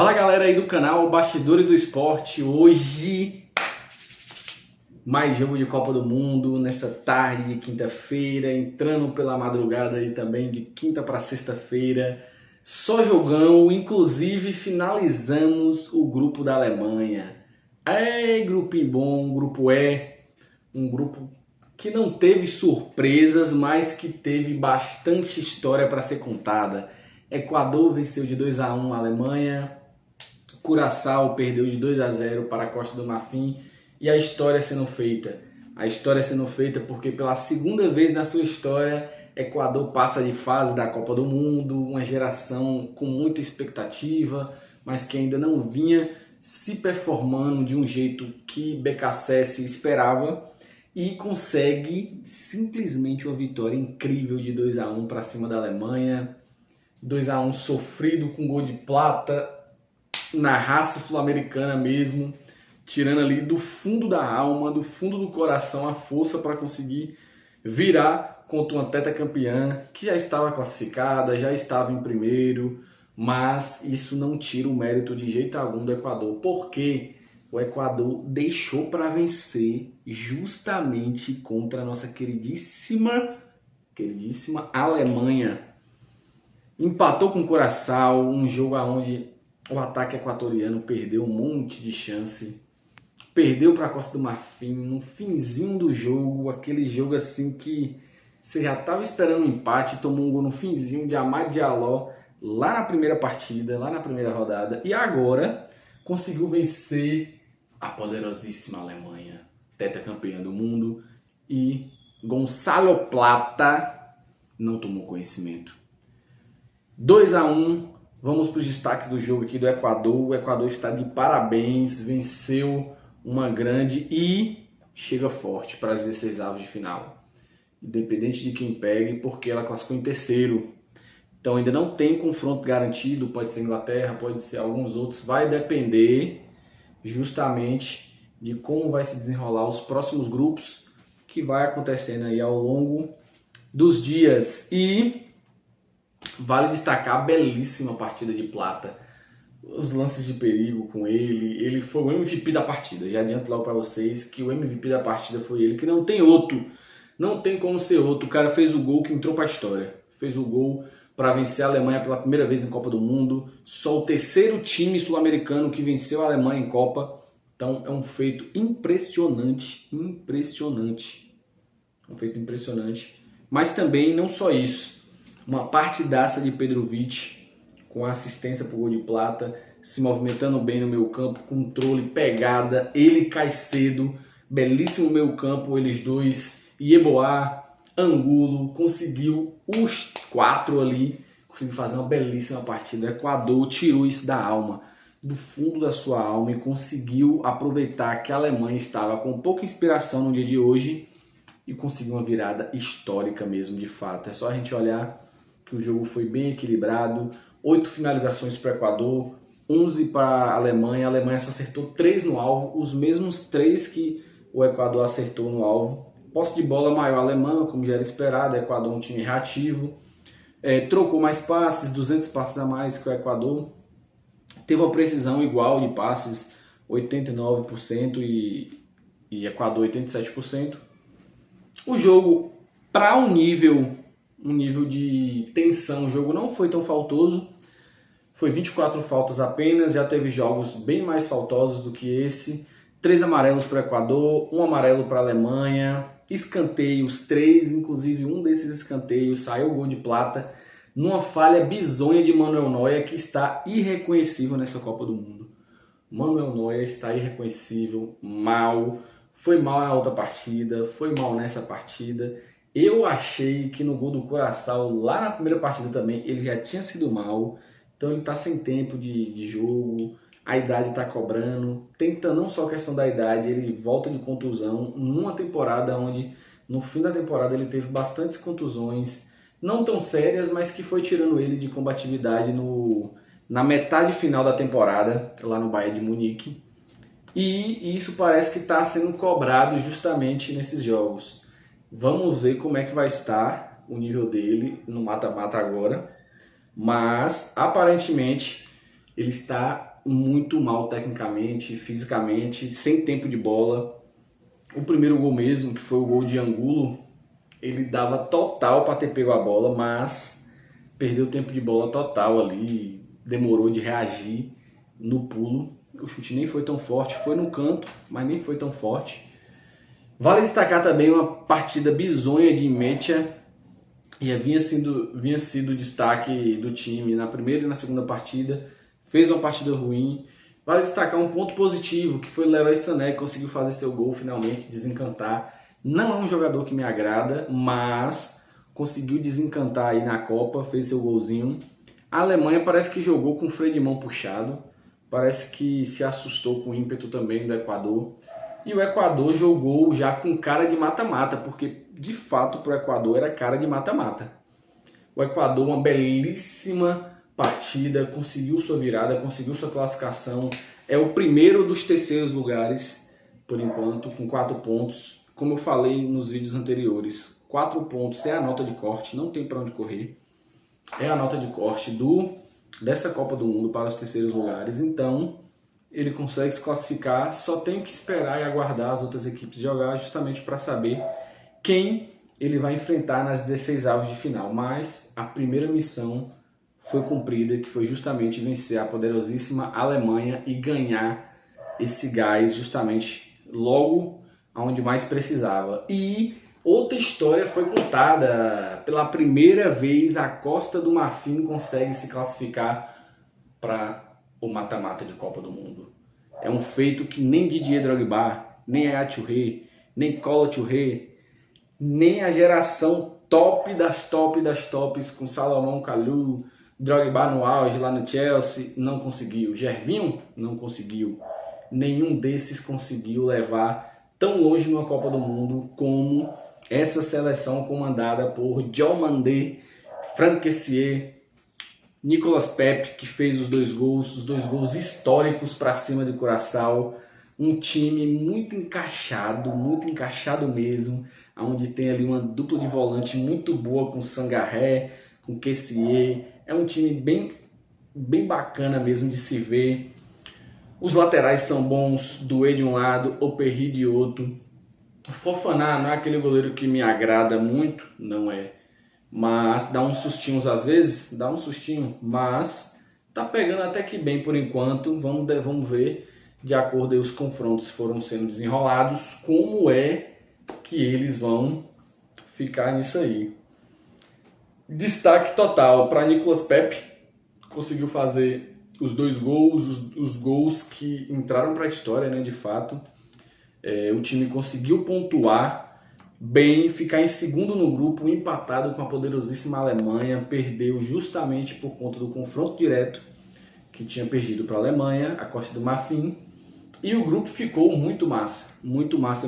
Fala galera aí do canal Bastidores do Esporte. Hoje mais jogo de Copa do Mundo nessa tarde de quinta-feira, entrando pela madrugada aí também de quinta para sexta-feira. Só jogão, inclusive finalizamos o grupo da Alemanha. Grupinho bom, grupo E, um grupo que não teve surpresas, mas que teve bastante história para ser contada. Equador venceu de 2-1 a Alemanha. Curaçao perdeu de 2-0 para a Costa do Marfim e a história sendo feita. A história sendo feita porque pela segunda vez na sua história, Equador passa de fase da Copa do Mundo, uma geração com muita expectativa, mas que ainda não vinha se performando de um jeito que BKSS esperava e consegue simplesmente uma vitória incrível de 2-1 para cima da Alemanha. 2-1 sofrido com gol de plata, na raça sul-americana mesmo, tirando ali do fundo da alma, do fundo do coração, a força para conseguir virar contra uma tetracampeã que já estava classificada, já estava em primeiro, mas isso não tira o mérito de jeito algum do Equador, porque o Equador deixou para vencer justamente contra a nossa queridíssima Alemanha. Empatou com o Curaçao, um jogo onde o ataque equatoriano perdeu um monte de chance. Perdeu para a Costa do Marfim no finzinho do jogo, aquele jogo assim que você já estava esperando um empate, tomou um gol no finzinho de Amad Diallo lá na primeira partida, lá na primeira rodada. E agora conseguiu vencer a poderosíssima Alemanha, tetracampeã do mundo. E Gonçalo Plata não tomou conhecimento. 2-1, vamos para os destaques do jogo aqui do Equador. O Equador está de parabéns, venceu uma grande e chega forte para as 16avos de final. Independente de quem pegue, porque ela classificou em terceiro. Então ainda não tem confronto garantido, pode ser Inglaterra, pode ser alguns outros. Vai depender justamente de como vai se desenrolar os próximos grupos que vai acontecendo aí ao longo dos dias. E vale destacar a belíssima partida de Plata, os lances de perigo com ele foi o MVP da partida. Já adianto logo para vocês que o MVP da partida foi ele, que não tem outro, não tem como ser outro. O cara fez o gol que entrou para a história, fez o gol para vencer a Alemanha pela primeira vez em Copa do Mundo, só o terceiro time sul-americano que venceu a Alemanha em Copa. Então é um feito impressionante, um feito impressionante. Mas também não só isso, uma partidaça de Petrovic, com assistência para o gol de Plata, se movimentando bem no meio campo, controle, pegada, ele Caicedo, belíssimo meio campo, eles dois, Yeboah, Angulo, conseguiu os quatro ali, conseguiu fazer uma belíssima partida. O Equador tirou isso da alma, do fundo da sua alma, e conseguiu aproveitar que a Alemanha estava com pouca inspiração no dia de hoje e conseguiu uma virada histórica mesmo, de fato. É só a gente olhar que o jogo foi bem equilibrado, 8 finalizações para o Equador, 11 para a Alemanha só acertou 3 no alvo, os mesmos 3 que o Equador acertou no alvo. Posse de bola maior alemã, como já era esperado, o Equador é um time reativo, trocou mais passes, 200 passes a mais que o Equador, teve uma precisão igual de passes, 89% e Equador 87%. O jogo, para um nível de tensão, o jogo não foi tão faltoso, foi 24 faltas apenas, já teve jogos bem mais faltosos do que esse, 3 amarelos para o Equador, 1 amarelo para a Alemanha, escanteios 3, inclusive um desses escanteios saiu o gol de Plata, numa falha bizonha de Manuel Neuer, que está irreconhecível nessa Copa do Mundo. Manuel Neuer está irreconhecível, foi mal na outra partida, foi mal nessa partida. Eu achei que no gol do Curaçao, lá na primeira partida também, ele já tinha sido mal. Então ele está sem tempo de jogo, a idade está cobrando. Tenta não só a questão da idade, ele volta de contusão numa temporada onde no fim da temporada ele teve bastantes contusões, não tão sérias, mas que foi tirando ele de combatividade na metade final da temporada, lá no Bayern de Munique. E isso parece que está sendo cobrado justamente nesses jogos. Vamos ver como é que vai estar o nível dele no mata-mata agora. Mas, aparentemente, ele está muito mal tecnicamente, fisicamente, sem tempo de bola. O primeiro gol mesmo, que foi o gol de Angulo, ele dava total para ter pego a bola, mas perdeu tempo de bola total ali, demorou de reagir no pulo. O chute nem foi tão forte, foi no canto, mas nem foi tão forte. Vale destacar também uma partida bizonha de Mecha, e vinha sido o destaque do time na primeira e na segunda partida. Fez uma partida ruim. Vale destacar um ponto positivo, que foi o Leroy Sané, que conseguiu fazer seu gol finalmente, desencantar. Não é um jogador que me agrada, mas conseguiu desencantar aí na Copa, fez seu golzinho. A Alemanha parece que jogou com o freio de mão puxado, parece que se assustou com o ímpeto também do Equador. E o Equador jogou já com cara de mata-mata, porque de fato para o Equador era cara de mata-mata. O Equador, uma belíssima partida, conseguiu sua virada, conseguiu sua classificação. É o primeiro dos terceiros lugares, por enquanto, com 4 pontos. Como eu falei nos vídeos anteriores, 4 pontos é a nota de corte, não tem para onde correr. É a nota de corte dessa Copa do Mundo para os terceiros lugares. Então, ele consegue se classificar, só tem que esperar e aguardar as outras equipes jogar justamente para saber quem ele vai enfrentar nas 16 avos de final. Mas a primeira missão foi cumprida, que foi justamente vencer a poderosíssima Alemanha e ganhar esse gás justamente logo onde mais precisava. E outra história foi contada. Pela primeira vez, a Costa do Marfim consegue se classificar para o mata-mata de Copa do Mundo. É um feito que nem Didier Drogba, nem Yaya Touré, nem Kolo Touré, nem a geração top das tops com Salomão Kalou, Drogba no auge lá no Chelsea, não conseguiu. Gervinho não conseguiu. Nenhum desses conseguiu levar tão longe numa Copa do Mundo como essa seleção comandada por Diomandé, Franck Kessié, Nicolas Pepe, que fez os dois gols históricos para cima de Curaçao. Um time muito encaixado mesmo, onde tem ali uma dupla de volante muito boa com Sangaré, com Kessié. É um time bem bacana mesmo de se ver. Os laterais são bons, Doué de um lado, Operry de outro. O Fofana não é aquele goleiro que me agrada muito, não é. Mas dá uns sustinhos às vezes, dá um sustinho, mas tá pegando até que bem por enquanto. Vamos ver, de acordo com os confrontos foram sendo desenrolados, como é que eles vão ficar nisso aí. Destaque total para Nicolas Pepe, conseguiu fazer os 2 gols, os gols que entraram para a história, né, de fato. O time conseguiu pontuar bem, ficar em segundo no grupo, empatado com a poderosíssima Alemanha, perdeu justamente por conta do confronto direto que tinha perdido para a Alemanha, a Costa do Marfim, e o grupo ficou muito massa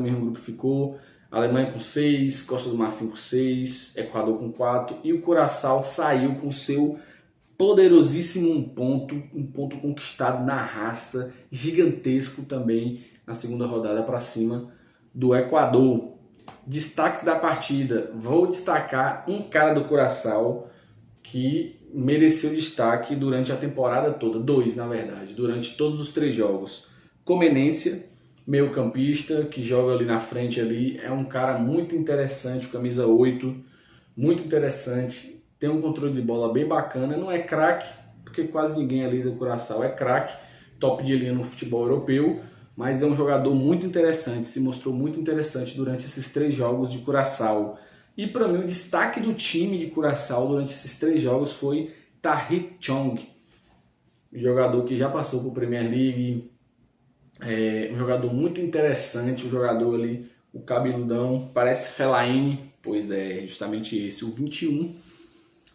mesmo. O grupo ficou, Alemanha com 6, Costa do Marfim com 6, Equador com 4, e o Curaçao saiu com seu poderosíssimo um ponto conquistado na raça, gigantesco também na segunda rodada para cima do Equador. Destaques da partida, vou destacar um cara do Curaçao que mereceu destaque durante a temporada toda, 2 na verdade, durante todos os 3 jogos. Comenência, meio campista, que joga ali na frente ali, é um cara muito interessante, camisa 8, muito interessante, tem um controle de bola bem bacana, não é craque, porque quase ninguém ali do Curaçao é craque, top de linha no futebol europeu, mas é um jogador muito interessante, se mostrou muito interessante durante esses 3 jogos de Curaçao. E para mim o destaque do time de Curaçao durante esses 3 jogos foi Tahith Chong, um jogador que já passou por Premier League, um jogador muito interessante, um jogador ali, o cabeludão, parece Fellaini, pois é, justamente esse, o 21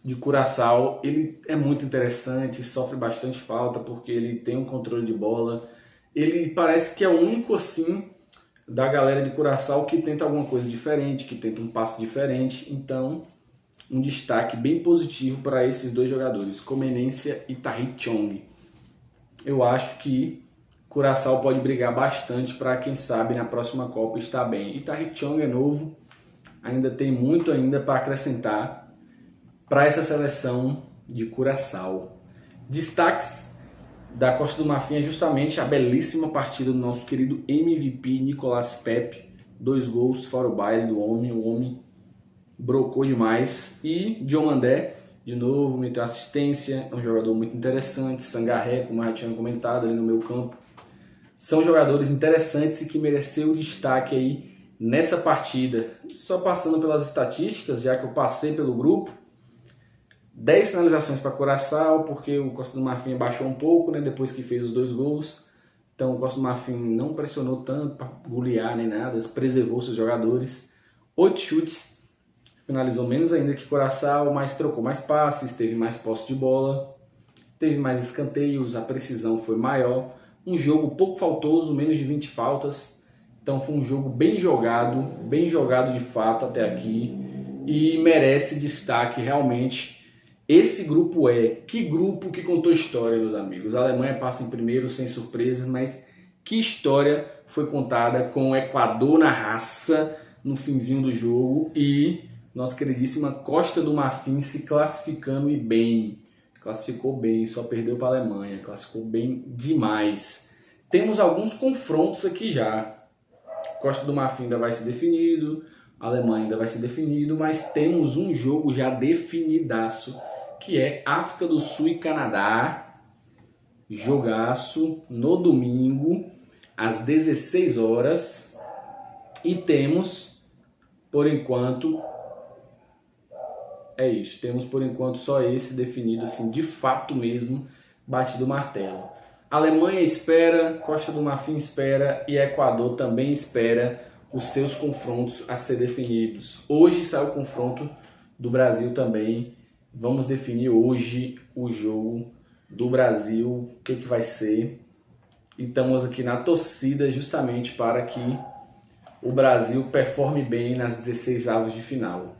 de Curaçao. Ele é muito interessante, sofre bastante falta porque ele tem um controle de bola. Ele parece que é o único assim da galera de Curaçao que tenta alguma coisa diferente, que tenta um passe diferente. Então, um destaque bem positivo para esses 2 jogadores, Comenência e Tahith Chong. Eu acho que Curaçao pode brigar bastante para, quem sabe, na próxima Copa estar bem. E Tahith Chong é novo, ainda tem muito ainda para acrescentar para essa seleção de Curaçao. Destaques da Costa do Marfim é justamente a belíssima partida do nosso querido MVP Nicolás Pepe. 2 gols fora o baile do homem, o homem brocou demais. E Diomandé, de novo, meteu assistência, é um jogador muito interessante. Sangaré, como eu já tinha comentado ali no meu campo. São jogadores interessantes e que mereceu destaque aí nessa partida. Só passando pelas estatísticas, já que eu passei pelo grupo, 10 finalizações para Curaçao, porque o Costa do Marfim baixou um pouco, né, depois que fez os 2 gols. Então o Costa do Marfim não pressionou tanto para golear nem nada, preservou seus jogadores. 8 chutes, finalizou menos ainda que Curaçao, mas trocou mais passes, teve mais posse de bola, teve mais escanteios, a precisão foi maior. Um jogo pouco faltoso, menos de 20 faltas. Então foi um jogo bem jogado de fato até aqui. E merece destaque realmente. Esse grupo que grupo que contou história, meus amigos. A Alemanha passa em primeiro sem surpresas, mas que história foi contada com o Equador na raça no finzinho do jogo e nossa queridíssima Costa do Marfim se classificando e bem. Classificou bem, só perdeu para a Alemanha, classificou bem demais. Temos alguns confrontos aqui já. Costa do Marfim ainda vai ser definido, a Alemanha ainda vai ser definido, mas temos um jogo já definidaço, que é África do Sul e Canadá. Jogaço no domingo, às 16 horas. E temos, por enquanto, é isso. Temos por enquanto só esse definido, assim, de fato mesmo, batido o martelo. Alemanha espera, Costa do Marfim espera e Equador também espera os seus confrontos a ser definidos. Hoje sai o confronto do Brasil também. Vamos definir hoje o jogo do Brasil, o que vai ser. E estamos aqui na torcida justamente para que o Brasil performe bem nas 16 avos de final.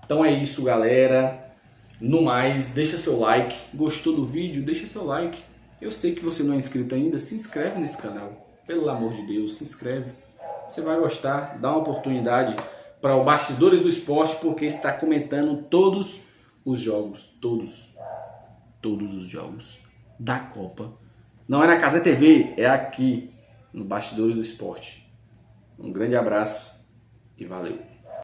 Então é isso, galera. No mais, deixa seu like. Gostou do vídeo? Deixa seu like. Eu sei que você não é inscrito ainda, se inscreve nesse canal. Pelo amor de Deus, se inscreve. Você vai gostar, dá uma oportunidade para o Bastidores do Esporte, porque está comentando todos os jogos, todos os jogos da Copa. Não é na Cazé TV, é aqui no Bastidores do Esporte. Um grande abraço e valeu.